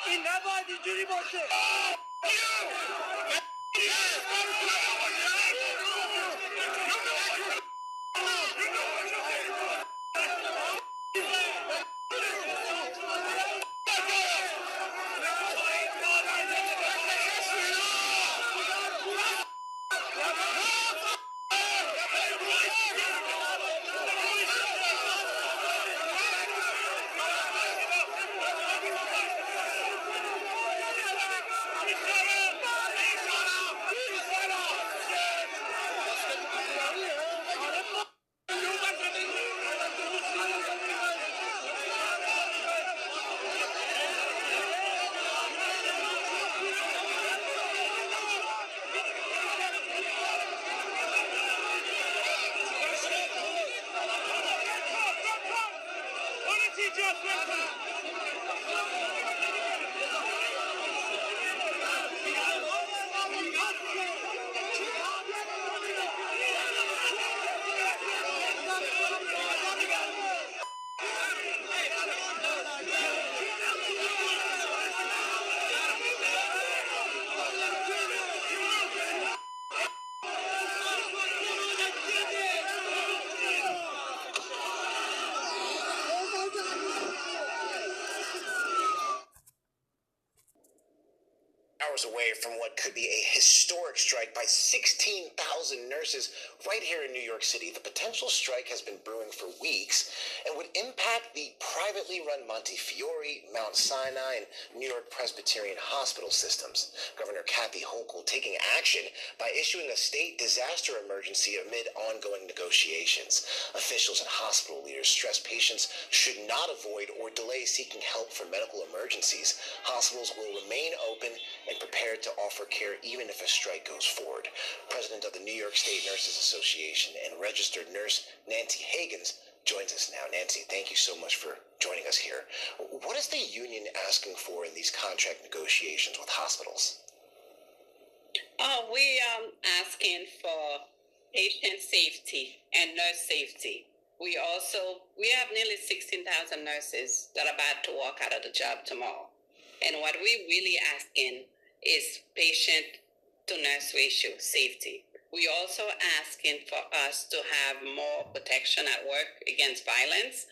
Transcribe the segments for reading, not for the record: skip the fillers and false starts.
این نباید اینجوری باشه. Away from what could be a historic strike by 16,000 nurses right here in New York City. The potential strike has been brewing for weeks and would impact the privately run Montefiore, Mount Sinai, and New York Presbyterian hospital systems. Governor Kathy Hochul taking action by issuing a state disaster emergency amid ongoing negotiations. Officials and hospital leaders stress patients should not avoid or delay seeking help for medical emergencies. Hospitals will remain open and prepared to offer care even if a strike goes forward. President of the New York State Nurses Association and registered nurse Nancy Hagans joins us now. Nancy, thank you so much for joining us here. What is the union asking for in these contract negotiations with hospitals? We are asking for patient safety and nurse safety. We have nearly 16,000 nurses that are about to walk out of the job tomorrow. And what we're really asking is patient to nurse ratio safety. We also asking for us to have more protection at work against violence.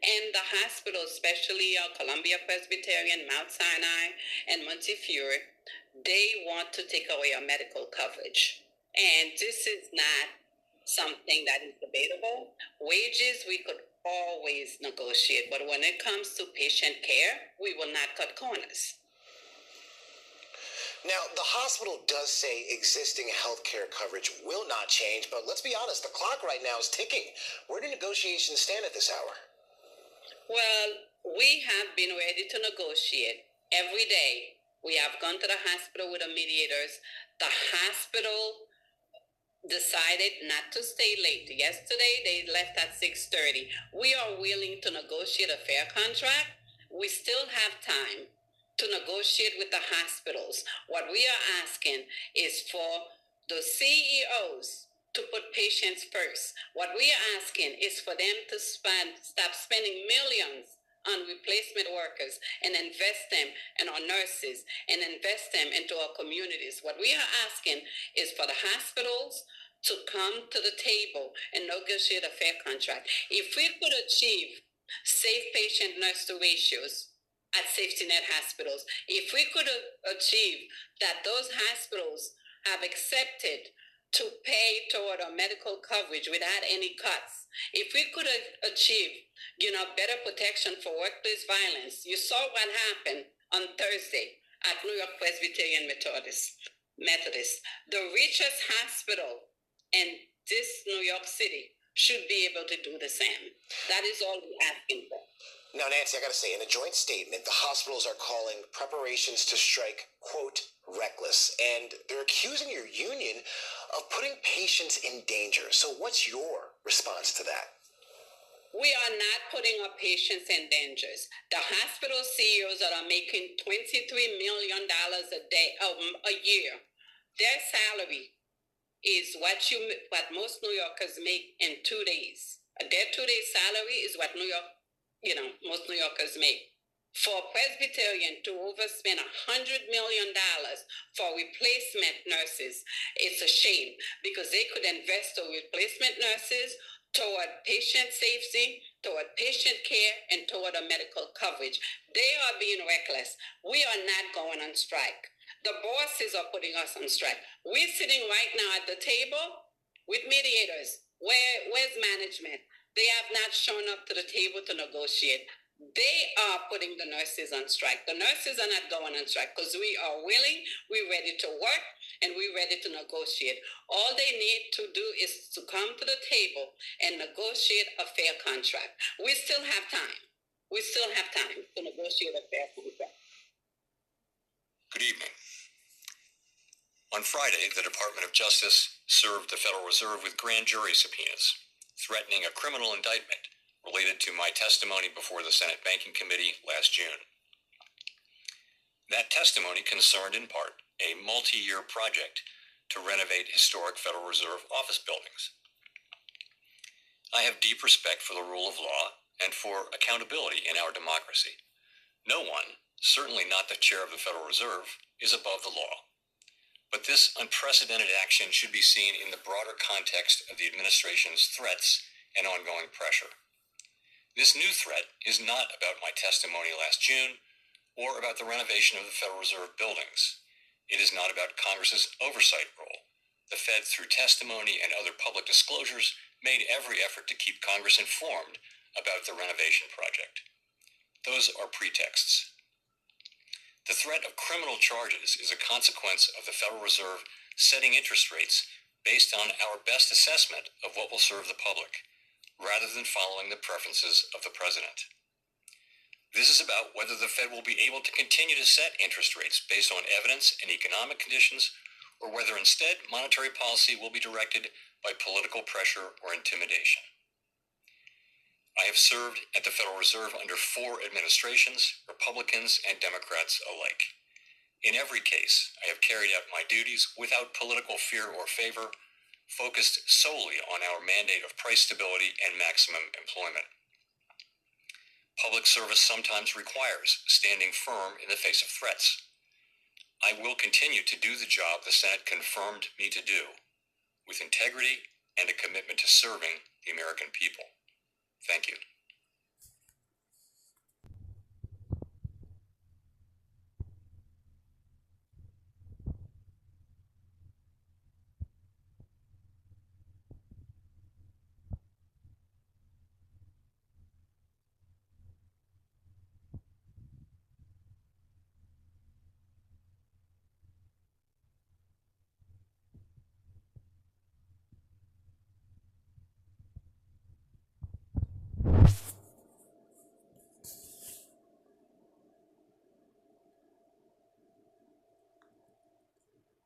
And the hospitals, especially Columbia Presbyterian, Mount Sinai, and Montefiore, they want to take away our medical coverage. And this is not something that is debatable. Wages, we could always negotiate, but when it comes to patient care, we will not cut corners. Now, the hospital does say existing healthcare coverage will not change, but let's be honest, the clock right now is ticking. Where do negotiations stand at this hour? Well, we have been ready to negotiate every day. We have gone to the hospital with the mediators. The hospital decided not to stay late. Yesterday, they left at 6:30. We are willing to negotiate a fair contract. We still have time to negotiate with the hospitals. What we are asking is for the CEOs to put patients first. What we are asking is for them to stop spending millions on replacement workers and invest them in our nurses and invest them into our communities. What we are asking is for the hospitals to come to the table and negotiate a fair contract. If we could achieve safe patient nurse to ratios at safety net hospitals, if we could achieve that those hospitals have accepted to pay toward our medical coverage without any cuts, if we could achieve, better protection for workplace violence. You saw what happened on Thursday at New York Presbyterian Methodist. The richest hospital in this New York City should be able to do the same. That is all we're asking for. Now, Nancy, I got to say, in a joint statement, the hospitals are calling preparations to strike, quote, reckless, and they're accusing your union of putting patients in danger. So what's your response to that? We are not putting our patients in danger. The hospital CEOs that are making $23 million a year, their salary is what most New Yorkers make in 2 days. Their 2-day salary is what most New Yorkers make. For Presbyterian to overspend $100 million for replacement nurses, it's a shame, because they could invest in replacement nurses toward patient safety, toward patient care, and toward a medical coverage. They are being reckless. We are not going on strike. The bosses are putting us on strike. We're sitting right now at the table with mediators. Where's management? They have not shown up to the table to negotiate. They are putting the nurses on strike. The nurses are not going on strike because we are willing, we're ready to work, and we're ready to negotiate. All they need to do is to come to the table and negotiate a fair contract. We still have time. We still have time to negotiate a fair contract. Good evening. On Friday, the Department of Justice served the Federal Reserve with grand jury subpoenas, threatening a criminal indictment related to my testimony before the Senate Banking Committee last June. That testimony concerned, in part, a multi-year project to renovate historic Federal Reserve office buildings. I have deep respect for the rule of law and for accountability in our democracy. No one, certainly not the chair of the Federal Reserve, is above the law. But this unprecedented action should be seen in the broader context of the administration's threats and ongoing pressure. This new threat is not about my testimony last June or about the renovation of the Federal Reserve buildings. It is not about Congress's oversight role. The Fed, through testimony and other public disclosures, made every effort to keep Congress informed about the renovation project. Those are pretexts. The threat of criminal charges is a consequence of the Federal Reserve setting interest rates based on our best assessment of what will serve the public, rather than following the preferences of the president. This is about whether the Fed will be able to continue to set interest rates based on evidence and economic conditions, or whether instead monetary policy will be directed by political pressure or intimidation. I have served at the Federal Reserve under 4 administrations, Republicans and Democrats alike. In every case, I have carried out my duties without political fear or favor, focused solely on our mandate of price stability and maximum employment. Public service sometimes requires standing firm in the face of threats. I will continue to do the job the Senate confirmed me to do, with integrity and a commitment to serving the American people. Thank you.